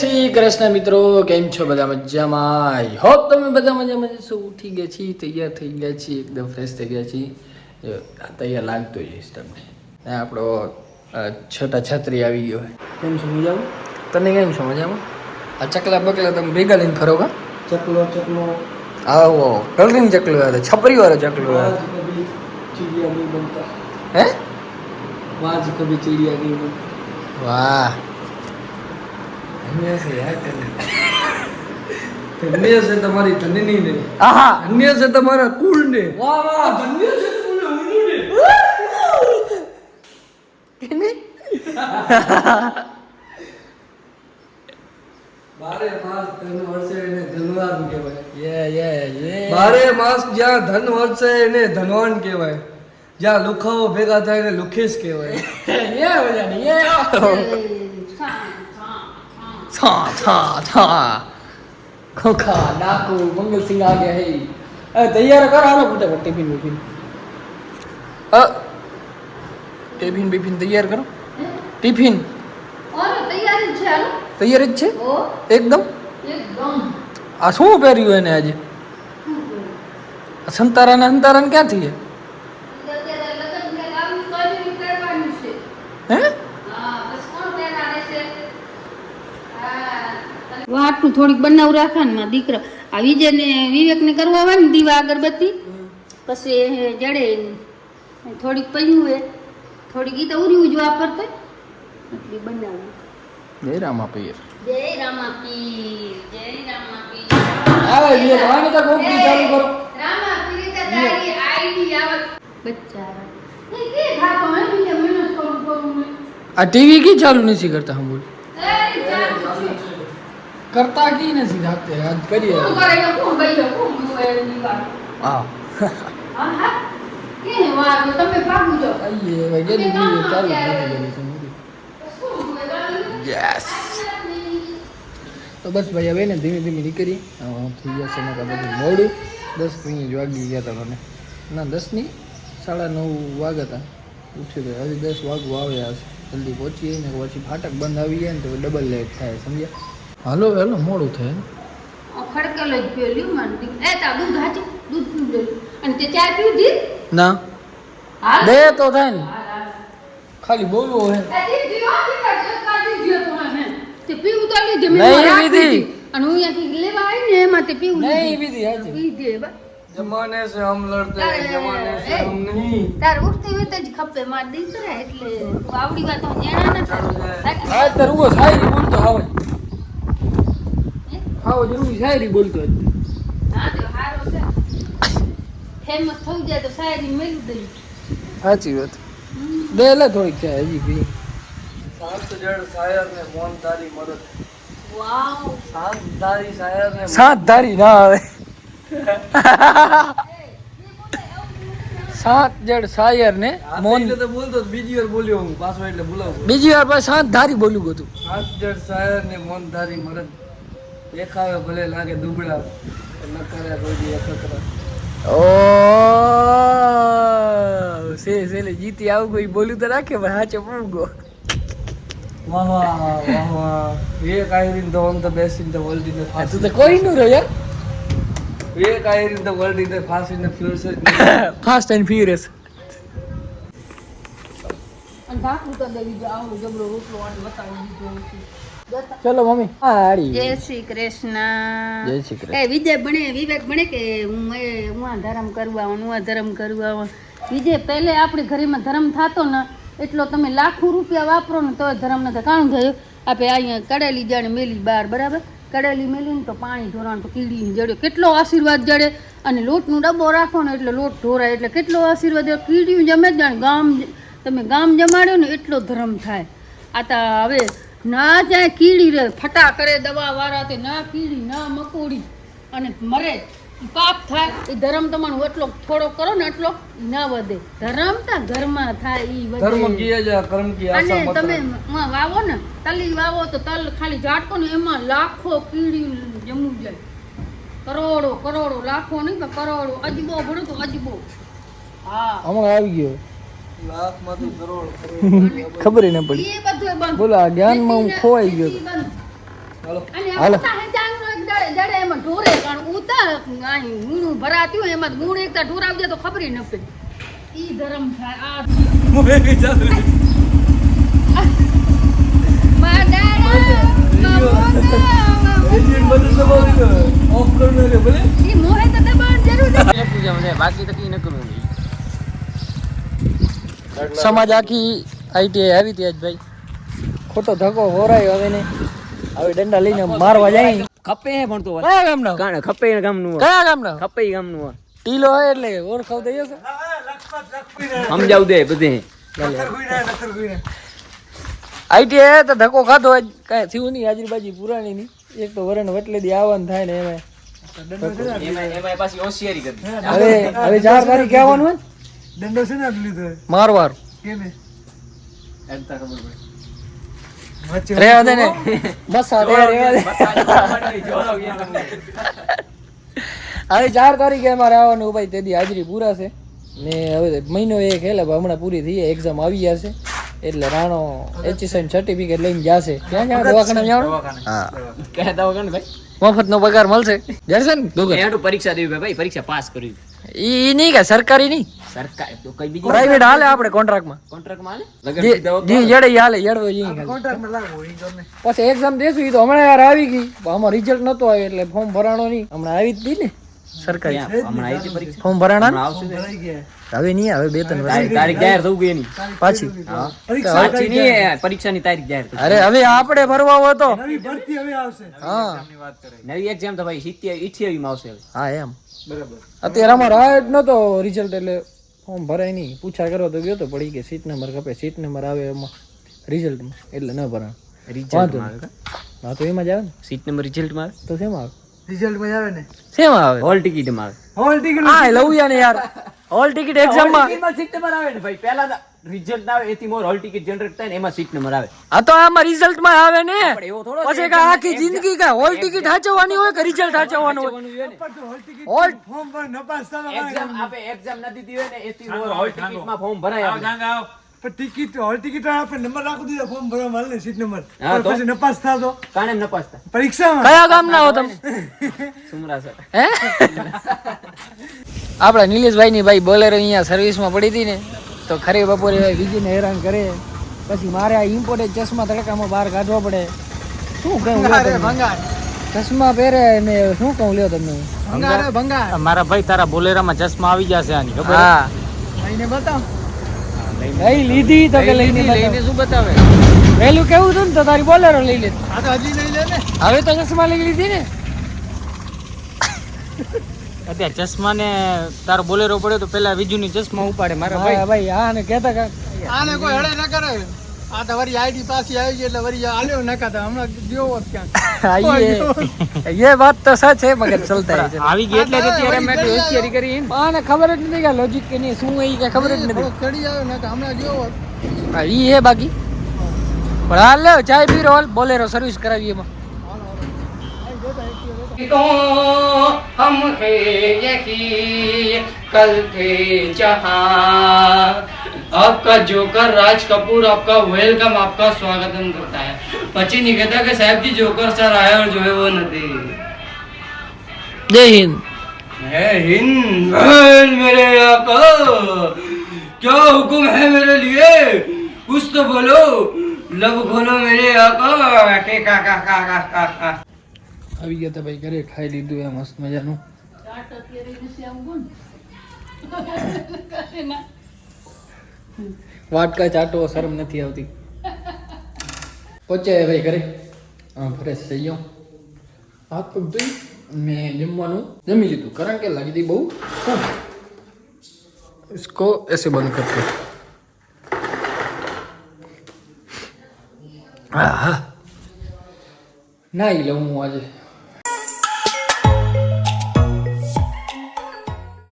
શ્રી કૃષ્ણ મિત્રો, કેમ છો બધા મજામાં? આઈ હોપ તમે બધા મજામાં જશો. ઉઠી ગયા છીએ, તૈયાર થઈ ગયા છીએ, એકદમ ફ્રેશ થઈ ગયા છીએ. તૈયાર લાગતો જઈશ તમને. આપણો છોટા છત્રી આવી ગયો. કેમ છો મજામાં? તને કેમ છો મજામાં? આ ચકલા બકલા તમે ભેગા લઈને ફરો કા? ચકલો આવો કલરિંગ ચકલો આવે, છપરી વાળો ચકલો આવે. चिड़िया नहीं बनता है, आज कभी चिड़िया नहीं बनता. वाह, धन्य से यार, धन्य से तुम्हारी धननी ने, आहा, धन्य से तुम्हारा कुल ने, वाह वाह, धन्य से तुम्हारा उन्नू ने. किने? बारे मास धन वर्षे ने धनवान कहेवाय. ये बारे मास જ્યાં ધન વર્ષે એને ધનવાન કહેવાય, જ્યાં લુખાઓ ભેગા થાય એને લુખેશ કહેવાય. ये हो जानी ये छा छा छा खोखा डाकू मंगल सिंह आ गया है. तैयार कर आलो फटाफट टिफिन बिफिन. टिफिन बिफिन तैयार करो. टिफिन और तैयार જ છે. હાલો તૈયાર જ છે એકદમ. આ શું પહેર્યું એને આજે? સંતારાને સંતારાને ક્યાંથી હે? વાટનું થોડીક બનાવ રાખવાનું માં દીકરા આ વિજય ને વિવેક ને કરવા આવે ને દીવા અગરબત્તી, પછી જડે થોડીક પડ્યું હોય, થોડીક ઈ તો ઉર્યું જ વાપરતા એટલી બનાવી. જય રામાપીર, જય રામાપીર, જય રામાપીર. આવે જે વાણી તો કોકરી ચાલુ કરો. રામાપીર તો તારી આઈડી આવે બચ્ચા. એ કે થાતો હે બીજે મહેનત કરું. આ ટીવી કી ચાલુ નથી કરતા હમ બોલ. करता की नहीं सिखाते आज करिए. कौन करेगा, कौन भैया, कौन दुआएगी बात. हां हां हां के वाह તમે ભાગો જો. आइए वगैरह भी चालू नहीं तुम्हारी. यस तो बस भाई હવે ને ધીમે ધીમે નીકળી થઈ ગયા છે. નકા બધું મોડું 10 મિનિટ વાગી ગયા હતા મને. ના 10 ની 9:30 વાગ્યા હતા. ઉઠી ગયો હજી 10 વાગવા આવ્યા છે. જલ્દી પહોંચીએ ને પછી ફાટક બંધ આવી જાય ને તો ડબલ લેટ થાય, સમજ્યા? હાલો હાલો મોડું થાય. ખડકેલો જ પીયો લ્યો માન દી. એ તા દૂધ હાચી દૂધ પીવ લે. અને તે ચા પીવ દી ના હાલ બે તો થાય ને, ખાલી બોલવું હે. એ દી દીવા દી કાઢી દિયો તો હે તે પીવ તો લીધે મે નહીં રાખી પીધી. દી. અને હું અહીંયાથી લેવા આવી ને એમાં તે પીવ નહીં પીધી હાજી. પી દે બા. જમાને સે હમ લડતે હૈ, જમાને સે હમ નહીં. તાર ઉઠતી હોય તો જ ખપે માર દીકરા, એટલે આવડી વાત હું જાણા નથી. આ તરવો શાયરી બોલતો આવે. હાવ જરૂરી શાયરી બોલતો જ. હા તો હારો છે. ફેમસ થઈ જાય તો શાયરી મેલી દઈ. સાચી વાત. દે લે થોડીક ચા હજી પી. સાત જડ શાયર ને મોન તારી મદદ. વાવ સાત ધારી શાયર ને સાત ધારી ના આવે. સાત જડ શાયર ને મોન તો બોલતો બીજી વાર બોલ્યો હું પાછો એટલે બોલાવું. બીજી વાર પાછો સાત ધારી બોલ્યું ગતું. સાત જડ શાયર ને મોન ધારી મદદ. દેખાવે ભલે લાગે દુબળા, ન કરે કોઈ દી અખતરા. ઓ સે જીતી આવું કોઈ બોલ્યું તો રાખે ભાઈ હાચો પૂગો. વાહ વાહ વાહ વાહ. એક Iyer in the on the best in the world in the fast. તું તો કોઈ નું રહ્યો યાર. એક Iyer in the world in the fast in the furious. Fast and furious. અને ધાકું તો દેવી જો આવું જબરો રોટલો અને બતાવી દીધો છે. ચલો મમ્મી આડી. જય શ્રી કૃષ્ણ. જય શ્રી કૃષ્ણ. એ વિજય બને વિવેક બને કે હું આ ધર્મ કરવા હું આ ધર્મ કરવા. વિજય પહેલે આપણી ઘરમાં ધર્મ થતો ને એટલો તમે લાખો રૂપિયા વાપરો ને તો ધર્મ નથી. કાણું થયું આપણે અહીંયા કડેલી જાણે મેલી બહાર, બરાબર? કડેલી મેલીને તો પાણી ઢોરાણ તો કીડીને જડ્યો કેટલો આશીર્વાદ જડે. અને લોટનો ડબ્બો રાખો ને એટલે લોટ ઢોરાય એટલે કેટલો આશીર્વાદ જડે. કીડીયું જમે જ જાણે ગામ તમે ગામ જમાડ્યો ને એટલો ધર્મ થાય. આ તો હવે ના જાય કીડી રે ફટા કરે દવા વાળા તે ના કીડી ના મકોડી અને મરે પાપ થાય. એ ધર્મ તમારો એટલો થોડો કરો ને એટલો ના વધે. ધર્મ તા ઘરમાં થાય ઈ વધે. ધર્મ કીએ જ કર્મ કી આશા મત. અને તમે વાવો ને તલી વાવો તો તલ ખાલી ઝાટકો ને એમાં લાખો કીડી જમું જાય. કરોડો કરોડો લાખો નહીં પણ કરોડો અજબો ભણો તો અજબો. હા હમણાં આવી ગયો. ખબર ન પડી. બોલો આ જ્ઞાનમાં હું ખોવાઈ ગયો. અને હાલો. ઉતા હે જાંગનો એક દડે એમાં ઢોરે કારણ ઉતા અહીં ગુણું ભરાતી હોય એમાં ગુણ એકતા ઢોરાવજે તો ખબર ન પડે ઈ ધરમ થાય આ બાકી તો કઈ ન કરવું સમાજ આખી આઈટીઆઈ આવી હતી આજ ભાઈ ખોટો ધક્કો હોરાયો હવે ને હવે દંડા લઈને મારવા જાય ખપે હે પણ તો કયા ગામનો કાણે ખપે ગામનું કયા ગામનો ખપે ગામનું ટીલો હોય એટલે ઓળખાવ દઈએ છે સમજાવ દે બધે આઈટીઆઈ તો ધક્કો ખાધો આજ કાંઈ થયું નહીં હાજરી બાજી પુરાણી નહીં એક તો વરણ વટલે દી આવવાનું થાય ને એમાં એમાં પાછી હોશિયારી કરી હવે હવે 4 તારીખે આવવાનું હોય દંડો છે ને આટલું લીધો મારવાર કેમે એમતા ખબર પડે વચ્ચે રેવા દે ને મસા દે રેવા દે હવે 4 તારીખે અમારે આવવાનું ભાઈ તેથી હાજરી પૂરાશે ને હવે મહિનો એક એટલે હમણાં પૂરી થઈ એક્ઝામ આવી જશે એટલે રાણો એચએસએન સર્ટિફિકેટ લઈને જશે ક્યાં ક્યાં દવાખાના જવાનું હા કહેતા વગર ભાઈ મફતનો પગાર મળશે જશે ને દુગર એનું પરીક્ષા દેવી ભાઈ પરીક્ષા પાસ કરવી ઈ નહીં કે સરકારી નહીં સરકાર તો કઈ બીજી પ્રાઇવેટ હાલે આપણે કોન્ટ્રાક્ટમાં કોન્ટ્રાક્ટમાં જી જડે હાલે જડવો જી કોન્ટ્રાક્ટમાં લાગવો ઈ ગમે પછી એક્ઝામ દેશું ઈ તો હમણાં યાર આવી ગઈ આમાં રિઝલ્ટ નતો આવ્યો એટલે ફોર્મ ભરાણો નહીં હમણાં આવી જ હતી ને સરકારી હમણાં આવી હતી પરીક્ષા ફોર્મ ભરાણા ને? આવશે ભરાઈ ગયા હવે નહીં આવે 2-3 વર્ષ તારીખ જાહેર થવું ગઈ એની પાછી હા પરીક્ષા સાચી નહીં પરીક્ષાની તારીખ જાહેર થઈ અરે હવે આપણે ભરવા હોય તો નવી ભરતી હવે આવશે હા નવી એક્ઝામ તો ભાઈ 87 માં આવશે હવે હા એમ બરાબર અત્યારે અમારે આ જ નતો રિઝલ્ટ એટલે ફોર્મ ભરાય નહીં પૂછા કરો તો ગયો તો પડી કે સીટ નંબર ખપે સીટ નંબર આવે એમાં રિઝલ્ટમાં એટલે ન ભરાણ વાંધો રિઝલ્ટ નહીં. હા તો એમાં જ આવે ને સીટ નંબર રિઝલ્ટ માં તો શેમાં આવે રિઝલ્ટ માં આવે ને શેમાં આવે હોલ ટિકિટ માં હોલ ટિકિટ હા લઉયા ને યાર હોલ ટિકિટ એક્ઝામમાં સીટ નંબર આવે ને ભાઈ પહેલા રિઝલ્ટ આવે એથી મોર હોલ ટિકિટ જનરેટ થાય ને એમાં સીટ નંબર આવે આ તો આમાં રિઝલ્ટમાં આવે ને પણ એવો થોડો પછી કે આખી જિંદગી કા હોલ ટિકિટ હાચવવાની હોય કે રિઝલ્ટ હાચવવાનું હોય હોલ ટિકિટ હોલ ફોર્મ પર નપાસ થવા એક્ઝામ આપે એક્ઝામ ન દીધી હોય ને એથી મોર હોલ ટિકિટ માં ફોર્મ ભરાય આવે. પણ ટિકિટ હોલ ટિકિટ આપણે નંબર રાખી દીધો ફોર્મ ભરવા માલ ને સીટ નંબર હા, તો? પછી નપાસ થાતો કાણે ન પાસતા પરીક્ષામાં કયા ગામના હો તમે સુમરા સર હે આપણા નિલેશભાઈ ની ભાઈ બોલેરો અહીંયા સર્વિસમાં પડી હતી ને તો ખરે બપોરે બીજીને હેરાન કરે પછી મારે આ ઇમ્પોર્ટેડ ચશ્મા તડકામાં બહાર કાઢવા પડે શું કહું લ્યો તમને? ચશ્મા પહેરે ને શું કહું લ્યો તમને મારા ભાઈ તારા બોલેરામાં ચશ્મા આવી જશે આની હા લઈને બતાવ લઈ લીધી તો કે લઈને શું બતાવે વહેલું કેવું હતું ને તો તારી બોલેરો લઈ લે આ તો હજી નહીં લે ને હવે તો ચશ્મા લઈ લીધી ને અત્યારે ચશ્મા ને તારો બોલેરો પડ્યો તો પેલા વિજુની ચશ્મા ઉપાડે મારા હા ભાઈ હા ને કહેતા કા આને કોઈ હળે ન કરે આ તો વરી આઈડી પાછી આવી ગઈ એટલે વરી આલ્યો નકાતા હમણાં જોવો ક્યાં ये बात तो सच है मगर चलता है આવી ગઈ એટલે અત્યારે મેં હોશિયારી કરી આને ખબર જ નથી કે લોજિક કે નહીં શું એ કે ખબર જ નથી ચડી આવ્યો નકા હમણાં જોવો હા ઈ હે બાકી પણ હાલ લે ચાય પી રોલ બોલેરો સર્વિસ કરાવીએ એમાં तो हम है यही कल थे जहां आपका जोकर राज कपूर आपका वेलकम आपका स्वागतम करता है પછી नहीं कहता कि साहब जी जोकर सर आए और जो है वो नहीं जय हिंद है हिंद मेरे आका क्या हुक्म है मेरे लिए कुछ तो बोलो लब खोलो मेरे आका के काका काका काका આવી ગયા તા ભાઈ ઘરે ખાઈ લીધું એ મસ્ત મજાનું વાટકા ચાટો શરમ નથી આવતી પહોંચ્યા ભાઈ ઘરે ફ્રેશ થઈ ગયો હાથ પગ ધોઈ મેં જમવાનું જમી લીધું કારણ કે લાગી હતી બહુ इसको ऐसे बंद करते હા ના લઉં હું આજે